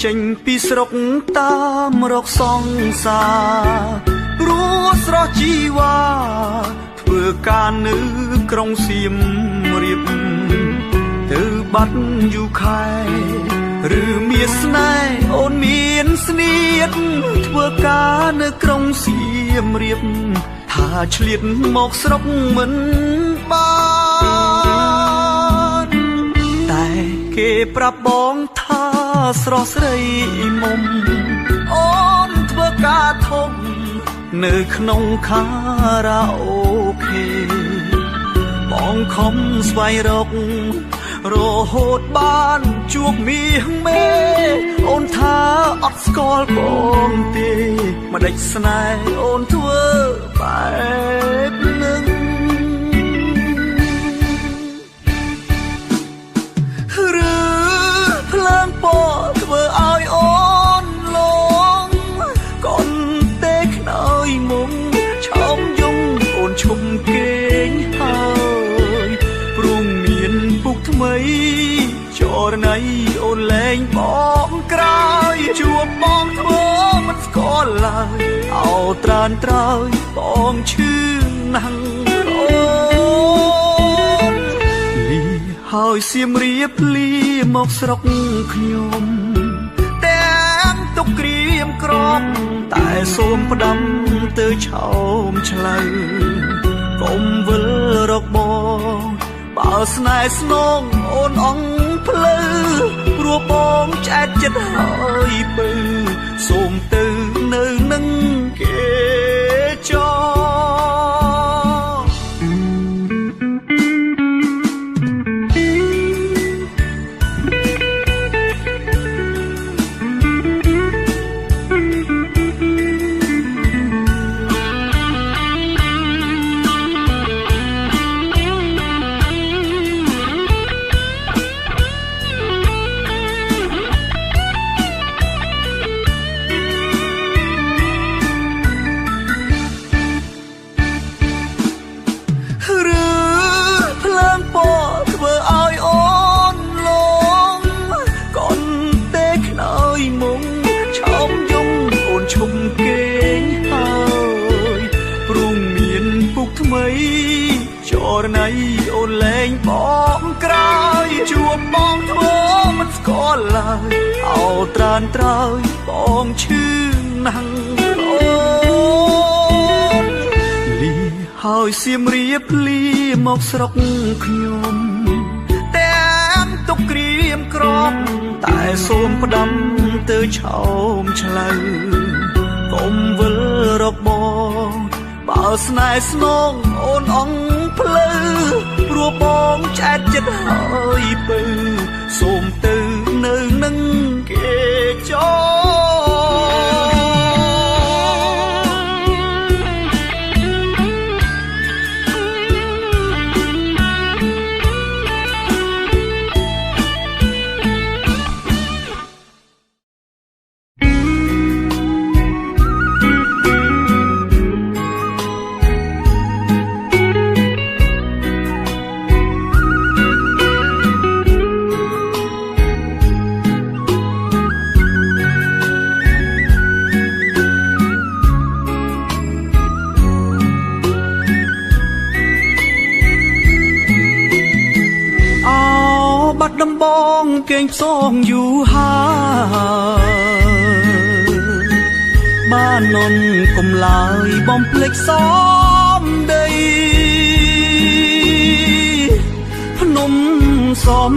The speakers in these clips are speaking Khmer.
ចេញពីស្រុកតាមរកសង្សារព្រោះស្រស់ជីវ៉ាធ្វើការនៅក្រុងសៀមរាបទៅបាត់យូខែឬមានស្នេហ៍អូនមានស្នៀតធ្វើការនៅក្រុងសៀមរាបថាឆ្លៀតមកស្រុកមិនបានតែគេប្រាប់បងថាស្រស់ស្រីមុំអូនធ្វើការធំនៅក្នុងខារ៉ាអូខេបងខំស្វែងរករហូតបានជួបមាសមេអូនថាអត់ស្គាល់បងទេម្ដេចស្នេហ៍អូនធ្វើបែបនឹងឬភ្លើងពណ៌ធ្វើឲ្យអូនលងកូនទេខ្នើយមុំឆោមយំអូនឈុំគេងហើយព្រមមានពុកថ្មីចរណៃអូនលែងបងក្រោយជួបបងធ្វើមិនស្គាល់ឡើយអោត្រានត្រើយបងឈឺណាស់អូនលីហើយសៀមរាបលីមកស្រុកខ្ញុំទាំងទុកក្រៀមក្រំតែសូមផ្ដាំទៅឆោមឆ្លៅកុំវិលរកបងបើស្នេហ៍ស្នងអូនអងភ្លឺព្រោះបងឆ្អែតចិត្តហើយពើសូមទៅនៅនឹងគេចោចរណៃអូនលែងបងក្រោយជួបបងធ្វើមិនស្គាល់ឡើយអោត្រានត្រើយបងឈឺណាស់អូនលីហើយសៀមរាបលីមកស្រុកខ្ញុំទាំងទុកក្រៀមក្រំតែសូមផ្ដាំទៅឆោមឆ្លៅកុំវិលរកបងបើស្នេហ៍ស្នងអូនអងភ្លឺព្រោះបងឆ្អែតចិត្តហើយពើសូមទៅនៅនឹងគេចោដំបងគេងផ្សងយូរហើយបាននន់កុំឡើយបំភ្លេចសំដីភ្នំសំ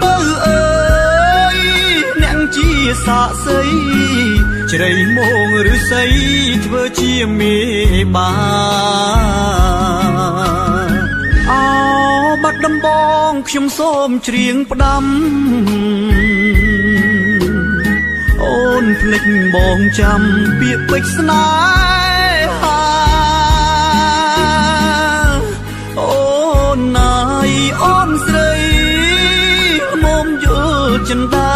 ពៅអើយអ្នកជាសាក់សីជ្រៃមងឬសីធ្វើជាមេបានបាត់ដំបងខ្ញុំសូមច្រៀងផ្ដាំអូនភ្លេចបងចាំពាក្យពេចន៍ស្នេហាអូនណាយអូនស្រីមុំយល់ចិន្តា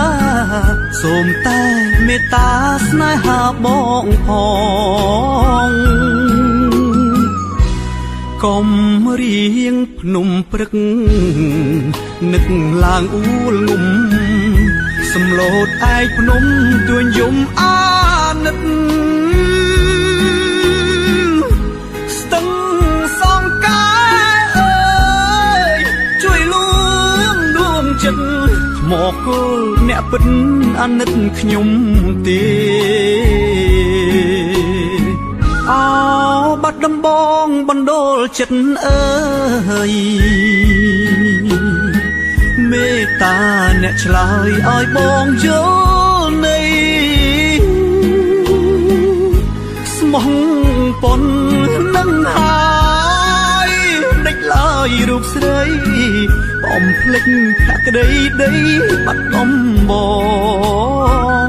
សូមតែមេត្តាស្នេហាបងផងកុំរៀងភ្នំព្រឹកនឹកឡើងអួលងុំ សំឡូតឯកភ្នំទួញយំអាណិតស្ទឹងសងកាយអើយជួយលួងដួងចិត្តមកគល់អ្នកពិតអាណិតខ្ញុំទេអោបាត់ដំបងបណ្ដូលចិត្តអើយមេត្តាអ្នកឆ្លើយឲ្យបងយល់នៃស្មោះប៉ុននឹងហើយដេចឡើយរូបស្រីបំភ្លេចភក្តីដីបាត់ដំបង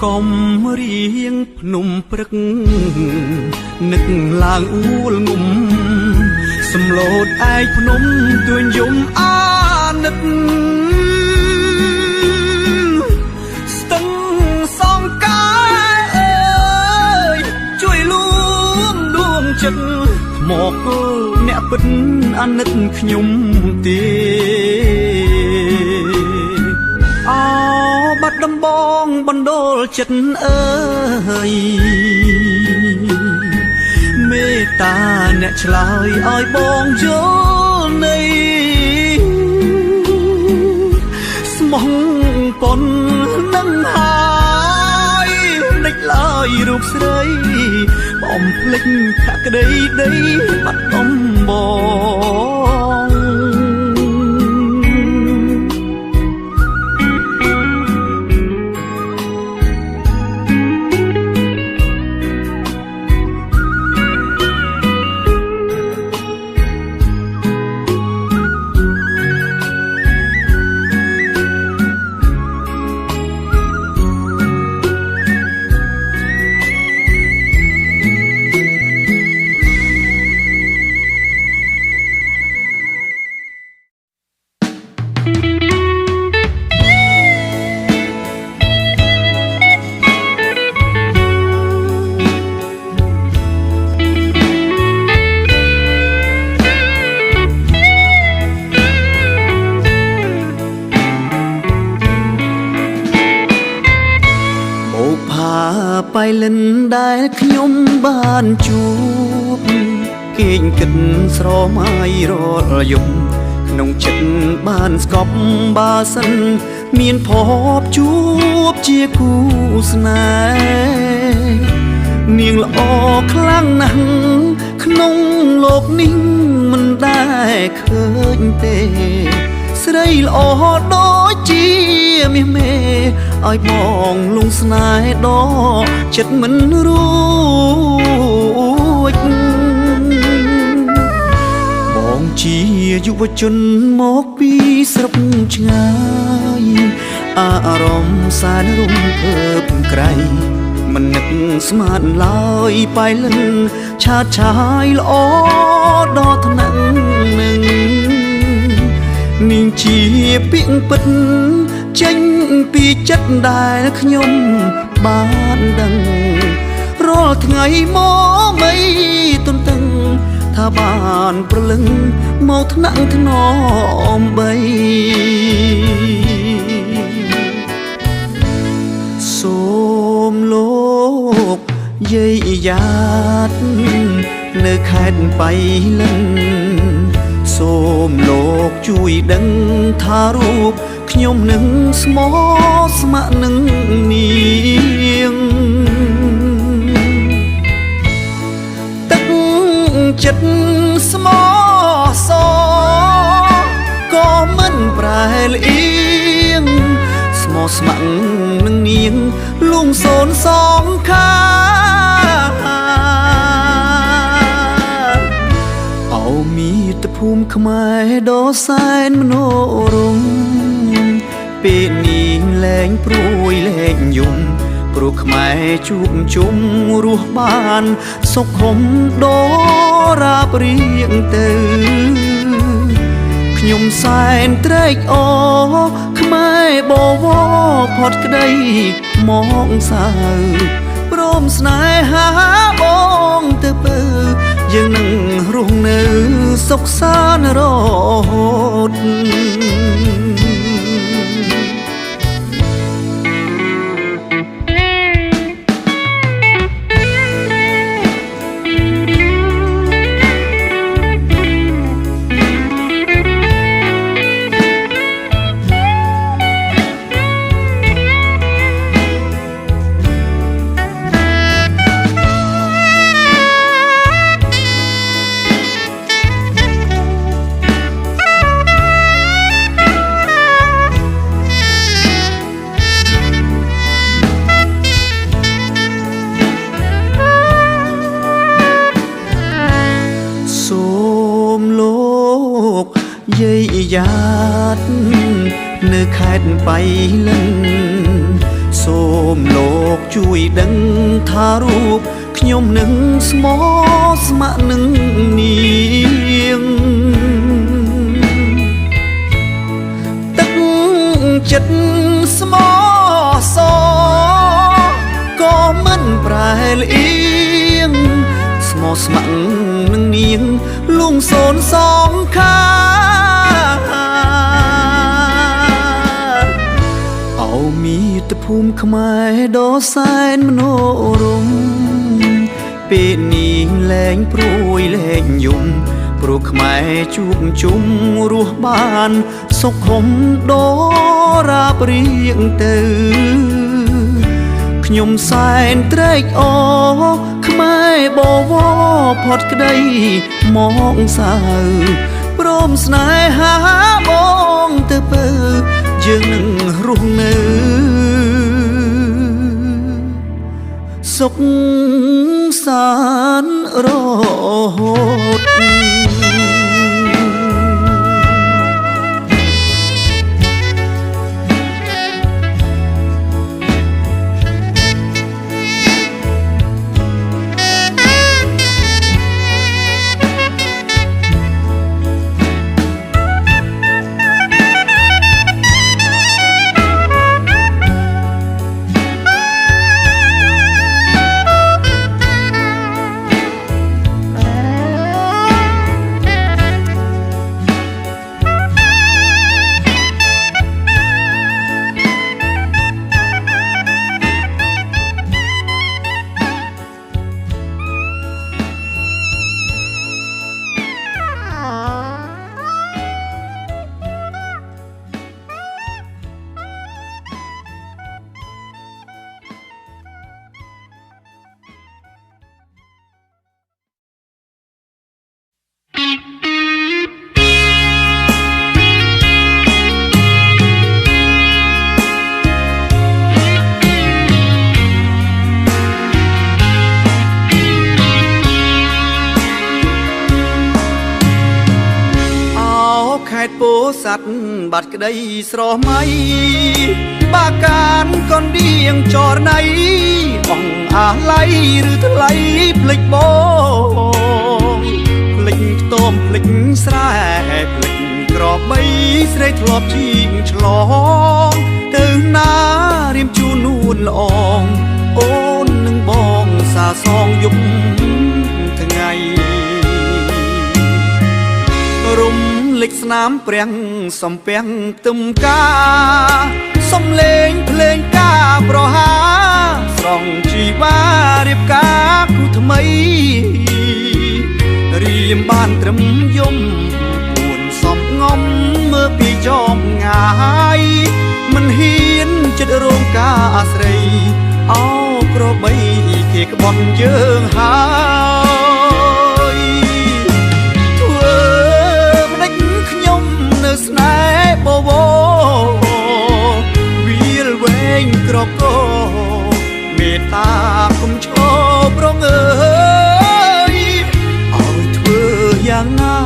កុំរៀងភ្នំព្រឹកនឹកឡើងអួលងំសំឡូតឯកភ្នំទួញយំអាណិតស្ទឹងសងកាយអើយជួយលួងដួងចិត្តមកគល់អ្នកពិតអាណិតខ្ញុំទេអោបាត់ដំបងបណ្ដូលចិត្តអើយមេត្តាអ្នកឆ្លើយឲ្យបងយល់នៃស្មោះប៉ុននឹងហើយដេចឡើយរូបស្រីបំភ្លេចភក្តីដីបាត់ដំបងបៃលិនដែលខ្ញុំបានជួបគេងគិតស្រមៃរាល់យប់ក្នុងចិត្តបានស្កប់បាសិនមានភពជួបជាគូស្នេហ៍នាងល្អខ្លាំងណាស់ក្នុងលោកនេះមិនដែលឃើញទេស្រីល្អដូចជាមាសមេឲ្យបងលងស្នេហ៍ដល់ចិត្តមិនរួចបងជាយុវជនមកពីស្រុកឆ្ងាយអារម្មណ៍សែនរំភើបក្រៃមិននឹកស្មានឡើយបៃលិនឆាតឆាយល្អដល់ថ្នាក់នឹងនាងជាពាក្យពិតចេញពីចិត្តដែលខ្ញុំបានដឹងរាល់ថ្ងៃមកមិនទន្ទឹងថាបានប្រលឹងមកថ្នាក់ថ្នមបីសូមលោកយាយយ៉ាតនៅខេត្តបៃលិនសូមលោកជួយដឹងថារូបខ្ញុំនឹងស្មោះស្ម័គ្រនឹងនាងទឹកចិត្តស្មោះសក៏មិនប្រែលអៀងស្មោះស្ម័គ្រនឹងនាងលួងសូនសងខាមាតុភូមិខ្មែរដ៏សែនមនោរម្យ ពេលនេះលែងព្រួយលែងយំព្រោះខ្មែរជួបជុំរស់បានសុខុមដូររាបរៀងទៅខ្ញុំសែនត្រេកអរខ្មែរបវរផុតក្តីមកសៅព្រមស្នេហាបងទៅពើយើងនឹងរស់នៅសុខសាន្តរហូតយាយយ៉ាតនៅខេត្តបៃលិនសូមលោកជួយដឹងថារូបខ្ញុំនឹងស្មោស្ម័គ្រនឹងនាងទឹកចិត្តស្មោសក៏មិនប្រែលអៀងស្មោស្ម័គ្រនឹងនាងលួងសូនសងខាមាតុភូមិខ្មែរដ៏សែនមនោរម្យពេលនេះលែងព្រួយលែងយំព្រោះខ្មែរជួបជុំរស់បានសុខុមដូររាបរៀងទៅខ្ញុំសែនត្រេកអរខ្មែរបវរផុតក្តីមកសៅព្រមស្នេហាបងទៅពើយើងនឹងរស់នៅសុខសាន្តរហូតពោស័ព្ទបាត់ក្តីស្រស់មៃបាកានកនដៀងចរណៃអងអាឡៃឬថ្លៃភ្លេចបងភ្លេចខ្ទមភ្លេចស្រែភ្លេចក្របីស្រីធ្លាប់ជីងឆ្លងទៅណារៀមជួននួនល្អងអូននឹងបងសាសងយប់ថ្ងៃរំលេចស្នាមព្រាំងសំពាំងទឹមកាសំលេងភ្លេងការប្រហាស្រង់ជីវ៉ារៀបការគូថ្មីរៀមបានត្រឹមយំពួនសំងំមើលពីចមងាយមិនហ៊ានចិត្តរងការស្រីអោក្របីគេក្បត់យើងហើយស្នេហ៍បវវាលវែងក្រកោមេត្តាគុំឈរប្រងើយឲ្យធ្វើយ៉ាងណា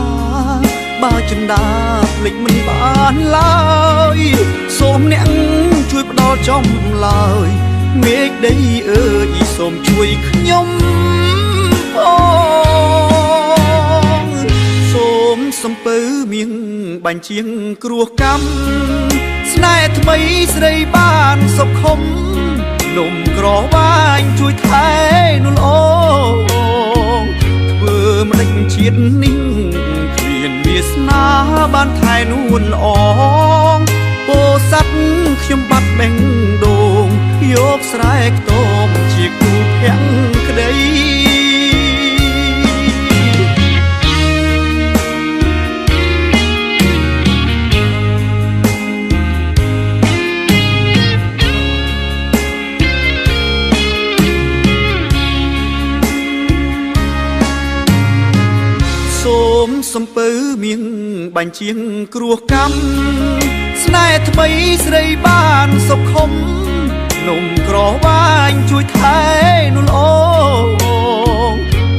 បើចិន្តា ភ្លេចមិនបានឡើយសូមអ្នកជួយផ្ដល់ចំឡើយមេឃដីអើយសូមជួយខ្ញុំផងសូមសំពើមៀងបាញ់ជាងគ្រោះកម្មស្នេហ៍ថ្មីស្រីបានសុខខំនំក្រវាញជួយថែនោះល្អធ្វើម្ដេចជាតិនេះគ្មានវាសនាបានថែនួនអងពោស័ព្ទខ្ញុំបាត់បេះដូងយកស្រែខ្ទមជាគូភក្តិក្តីសូមសំពើមៀងបាញ់ជាងគ្រោះកម្មស្នេហ៍ថ្មីស្រីបានសុខខំនំក្រវាញជួយថែនោះល្អ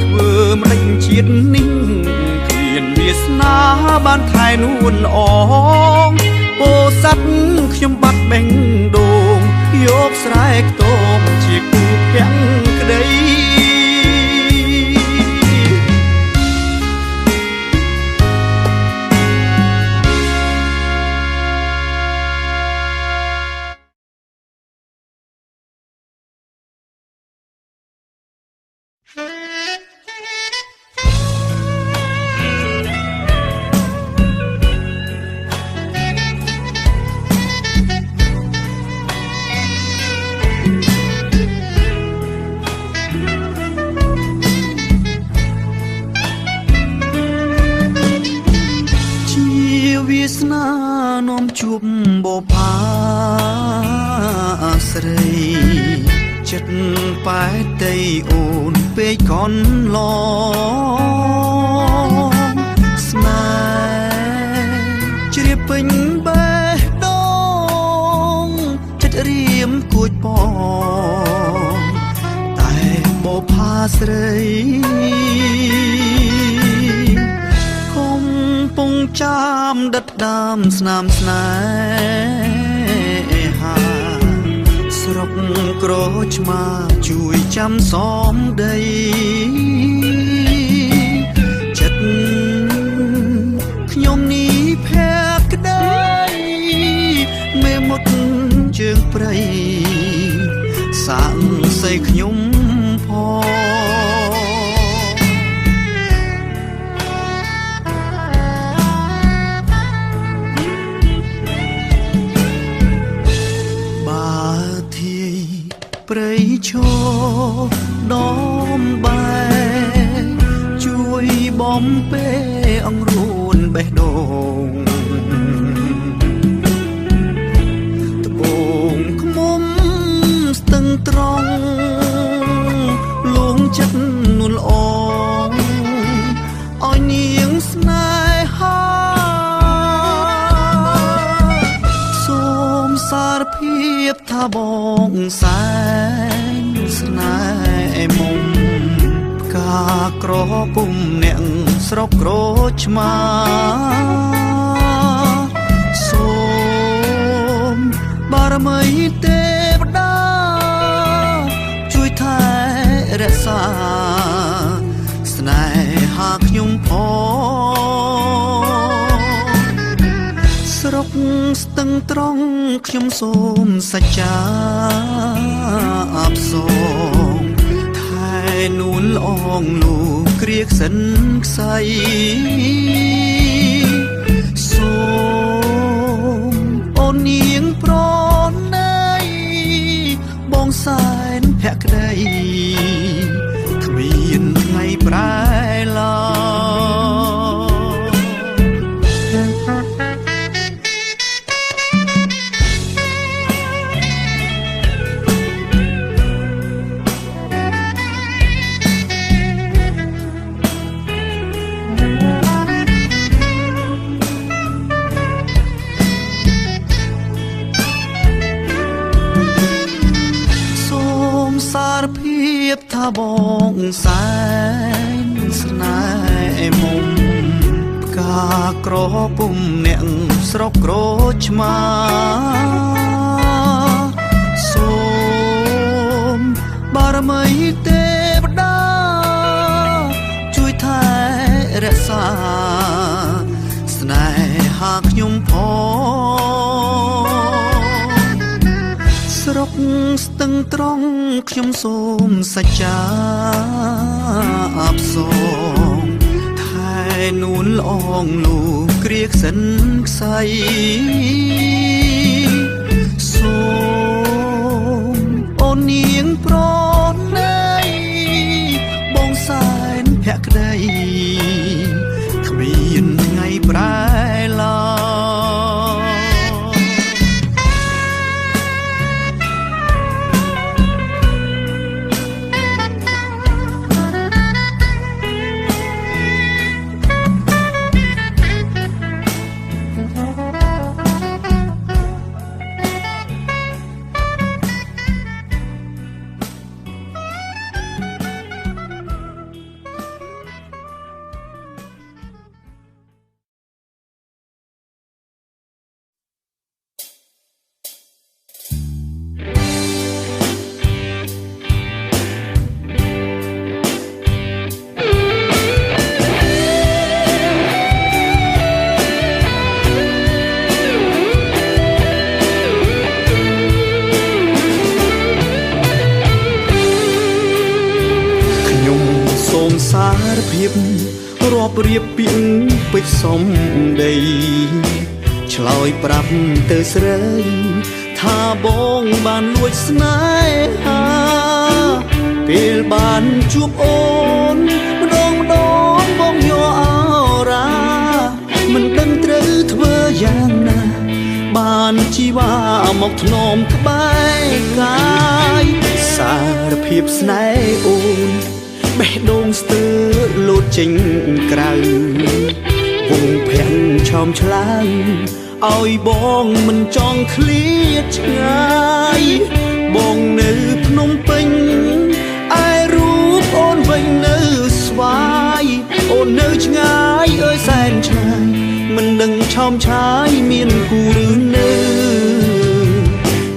ធ្វើម្ដេចជាតិនេះគ្មានវាសនាបានថែនួនអងពោស័ព្ទខ្ញុំបាត់បេះដូងយកស្រែខ្ទមជាគូភក្តិក្តីវាសនានាំជួបបផាស្រីចិត្តប៉ែតីអូនពេកកន្លងស្នេហ៍ជ្រាបពេញបេះដូងចិត្តរៀមគួចបងតែបផាស្រីពងចាំដិតដាមស្នាមស្នេហាស្រុកក្រឆ្មាជួយចាំសំដីចិត្តខ្ញុំនេះភក្តីមេមុតជើងព្រៃសាំងសៃខ្ញុំផងព្រៃឈរដំបែជួយបំពេអង្រួនបេះដូងត្បូងឃ្មុំស្ទឹងត្រង់លួងចិត្តនួនល្អឲ្យនាងស្នេហាសូមសារភាពថាបងសែនស្នេហ៍មុំផ្កាក្រពុំអ្នកស្រុកក្រឆ្មាសូមបារមីទេវតាជួយថែរក្សាស្នេហាខ្ញុំផងស្រុកស្ទឹងត្រង់ខ្ញុំសូមសច្ចាអបសងថែនួនល្អងលូគ្រាក្សិនខ្សៃសូមអូននាងប្រណីបងសែនភក្តីគ្មានថ្ងៃប្រែឡើសារភាពថាបងសែនស្នេហ៍មុំផ្កា ក្រពុំអ្នកស្រុកក្រឆ្មាសូមបារមីទេវតាជួយថែរក្សាស្នេហាខ្ញុំផងស្រុកស្ទឹងត្រង់ខ្ញុំសូមសច្ចាអបសងថែនួនល្អងលូគ្រាក្សិនខ្សៃសូមអូននាងប្រណីបងសែនភក្តីគ្មានថ្ងៃប្រែឡើយសារភាពរាប់រៀបពីពេចសំដីឆ្លើយប្រាប់ទៅស្រីថាបងបានលួចស្នេហាពេលបានជួបអូនម្ដងបងយកអរា មិនដឹងត្រូវធ្វើយ៉ាងណាបានជីវ៉ាមកធ្នមក្បែរកាយសារភាពស្នេហ៍អូនបេះដូងស្ទើរលោតចេញក្រៅវងភាំងឆោមឆ្លើយឲ្យបងមិនចង់ឃ្លាតឆ្ងាយបងនៅភ្នំពេញឯរូបអូនវិញនៅស្វាយអូននៅឆ្ងាយអើយសែនឆ្ងាយមិនដឹងឆោមឆាយមានគូឬនៅ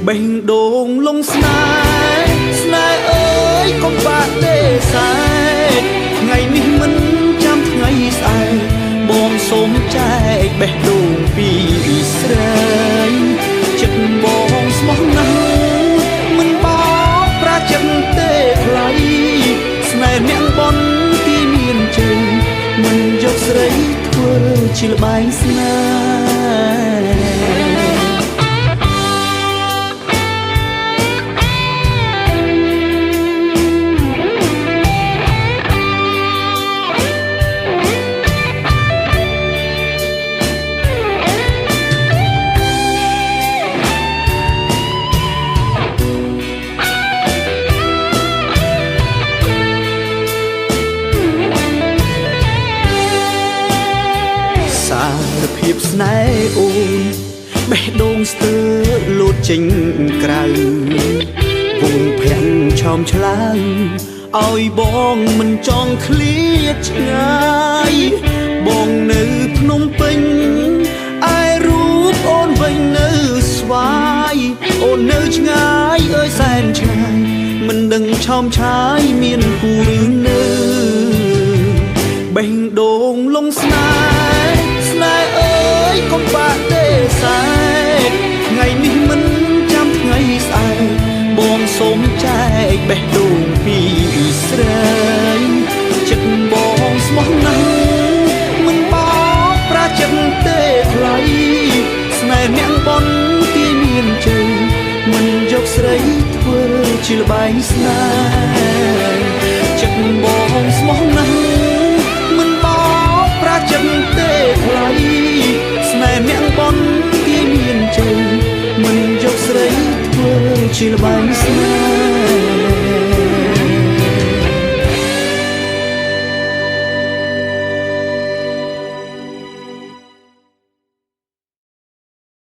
បេះដូងលងស្នេហ៍អើយកុំបាក់ទេសែកថ្ងៃនេះមិនចាំថ្ងៃស្អែកបងសូមចែកបេះដូងពីស្រីចិត្តបងស្មោះណាស់មិនបោកប្រាចិត្តទេថ្លៃស្នេហ៍អ្នកបនទីមានជ័យមិនយកស្រីធ្វើជាល្បែងស្នេហ៍សារភាពស្នេហ៍អូនបេះដូងស្ទើរលោតចេញក្រៅវងភាំងឆោមឆ្លើយឲ្យបងមិនចង់ឃ្លាតឆ្ងាយបងនៅភ្នំពេញឯរូបអូនវិញនៅស្វាយអូននៅឆ្ងាយអើយសែនឆ្ងាយមិនដឹងឆោមឆាយមានគូឬនៅបេះដូងលងស្នេហ៍អើយកុំបាក់ទេសែកថ្ងៃនេះមិនចាំថ្ងៃស្អែកបងសូមចែកបេះដូងពីស្រីចិត្តបងស្មោះណាស់មិនបោកប្រាចិត្តទេថ្លៃស្នេហ៍អ្នកបនទីមានជ័យមិនយកស្រីធ្វើជាល្បែងស្នេហ៍ចិត្តបងស្មោះណាស់